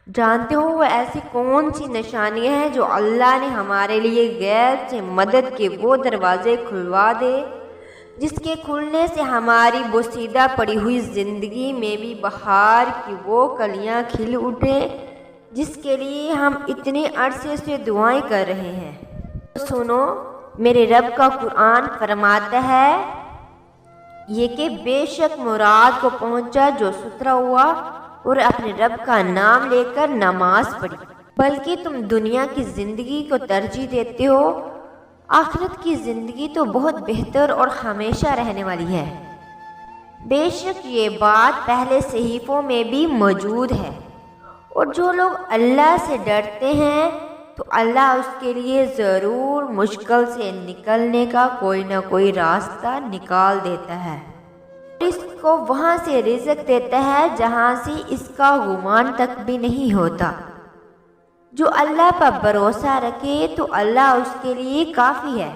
جانتے ہو وہ ایسی کون سی نشانیاں ہیں جو اللہ نے ہمارے لیے غیب سے مدد کے وہ دروازے کھلوا دے جس کے کھلنے سے ہماری بوسیدہ پڑی ہوئی زندگی میں بھی بہار کی وہ کلیاں کھل اٹھیں جس کے لیے ہم اتنے عرصے سے دعائیں کر رہے ہیں۔ سنو، میرے رب کا قرآن فرماتا ہے یہ کہ بے شک مراد کو پہنچا جو ستھرا ہوا اور اپنے رب کا نام لے کر نماز پڑھی، بلکہ تم دنیا کی زندگی کو ترجیح دیتے ہو، آخرت کی زندگی تو بہت بہتر اور ہمیشہ رہنے والی ہے۔ بے شک یہ بات پہلے صحیفوں میں بھی موجود ہے، اور جو لوگ اللہ سے ڈرتے ہیں تو اللہ اس کے لیے ضرور مشکل سے نکلنے کا کوئی نہ کوئی راستہ نکال دیتا ہے، اس کو وہاں سے رزق دیتا ہے جہاں سے اس کا گمان تک بھی نہیں ہوتا۔ جو اللہ پر بھروسہ رکھے تو اللہ اس کے لیے کافی ہے۔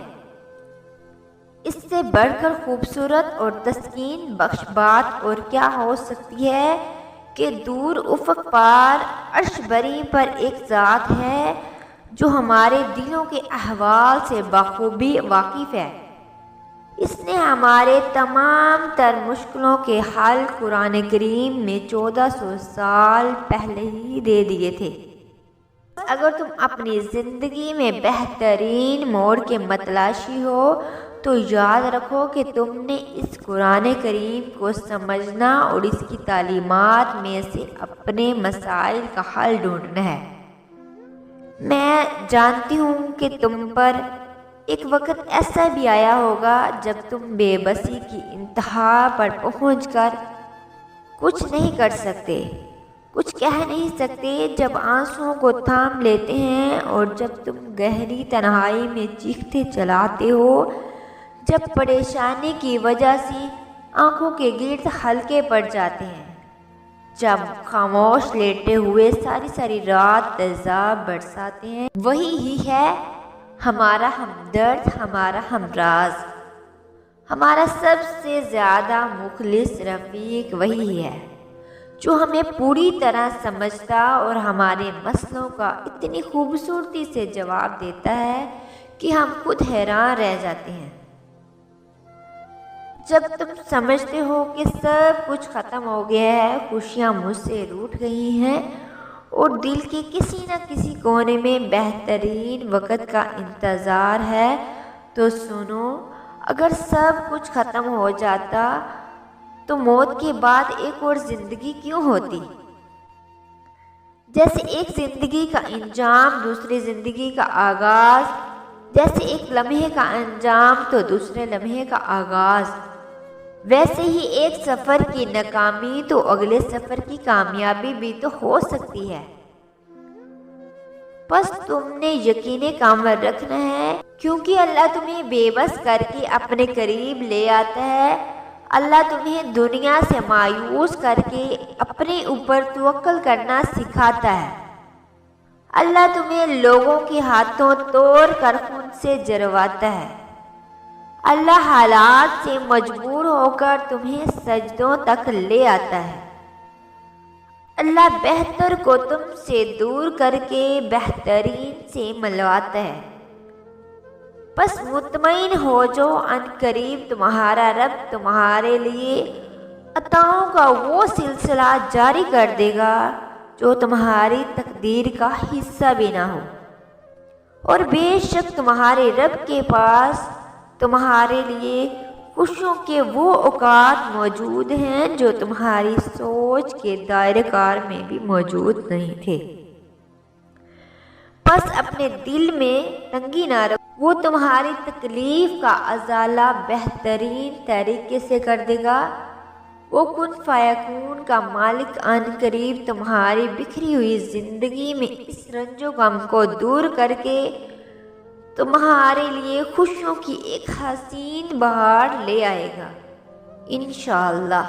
اس سے بڑھ کر خوبصورت اور تسکین بخش بات اور کیا ہو سکتی ہے کہ دور افق پار عرش بری پر ایک ذات ہے جو ہمارے دلوں کے احوال سے بخوبی واقف ہے۔ اس نے ہمارے تمام تر مشکلوں کے حل قرآن کریم میں 1400 سال پہلے ہی دے دیے تھے۔ اگر تم اپنی زندگی میں بہترین موڑ کے متلاشی ہو تو یاد رکھو کہ تم نے اس قرآن کریم کو سمجھنا اور اس کی تعلیمات میں سے اپنے مسائل کا حل ڈھونڈنا ہے۔ میں جانتی ہوں کہ تم پر ایک وقت ایسا بھی آیا ہوگا جب تم بے بسی کی انتہا پر پہنچ کر کچھ نہیں کر سکتے، کچھ کہہ نہیں سکتے، جب آنسوؤں کو تھام لیتے ہیں اور جب تم گہری تنہائی میں چیختے چلاتے ہو، جب پریشانی کی وجہ سے آنکھوں کے گرد ہلکے پڑ جاتے ہیں، جب خاموش لیٹے ہوئے ساری رات تیزاب برساتے ہیں، وہی ہی ہے ہمارا ہمدرد، ہمارا ہمراز، ہمارا سب سے زیادہ مخلص رفیق وہی ہے جو ہمیں پوری طرح سمجھتا اور ہمارے مسئلوں کا اتنی خوبصورتی سے جواب دیتا ہے کہ ہم خود حیران رہ جاتے ہیں۔ جب تم سمجھتے ہو کہ سب کچھ ختم ہو گیا ہے، خوشیاں مجھ سے روٹھ گئی ہیں اور دل کے کسی نہ کسی کونے میں بہترین وقت کا انتظار ہے، تو سنو، اگر سب کچھ ختم ہو جاتا تو موت کے بعد ایک اور زندگی کیوں ہوتی؟ جیسے ایک زندگی کا انجام دوسری زندگی کا آغاز، جیسے ایک لمحے کا انجام تو دوسرے لمحے کا آغاز، ویسے ہی ایک سفر کی ناکامی تو اگلے سفر کی کامیابی بھی تو ہو سکتی ہے۔ بس تم نے یقین کامل رکھنا ہے، کیونکہ اللہ تمہیں بے بس کر کے اپنے قریب لے آتا ہے۔ اللہ تمہیں دنیا سے مایوس کر کے اپنے اوپر توکل کرنا سکھاتا ہے۔ اللہ تمہیں لوگوں کے ہاتھوں توڑ کر خون سے جرواتا ہے۔ اللہ حالات سے مجبور ہو کر تمہیں سجدوں تک لے آتا ہے۔ اللہ بہتر کو تم سے دور کر کے بہترین سے ملواتا ہے۔ بس مطمئن ہو جو ان قریب تمہارا رب تمہارے لیے عطاؤں کا وہ سلسلہ جاری کر دے گا جو تمہاری تقدیر کا حصہ بھی نہ ہو، اور بے شک تمہارے رب کے پاس تمہارے لیے خوشیوں کے وہ اوقات موجود ہیں جو تمہاری سوچ کے دائرہ کار میں بھی موجود نہیں تھے۔ بس اپنے دل میں تنگی نہ رکھو، وہ تمہاری تکلیف کا ازالہ بہترین طریقے سے کر دے گا۔ وہ کن فیکون کا مالک ان قریب تمہاری بکھری ہوئی زندگی میں اس رنج و غم کو دور کر کے تمہارے لیے خوشیوں کی ایک حسین بہار لے آئے گا انشاءاللہ۔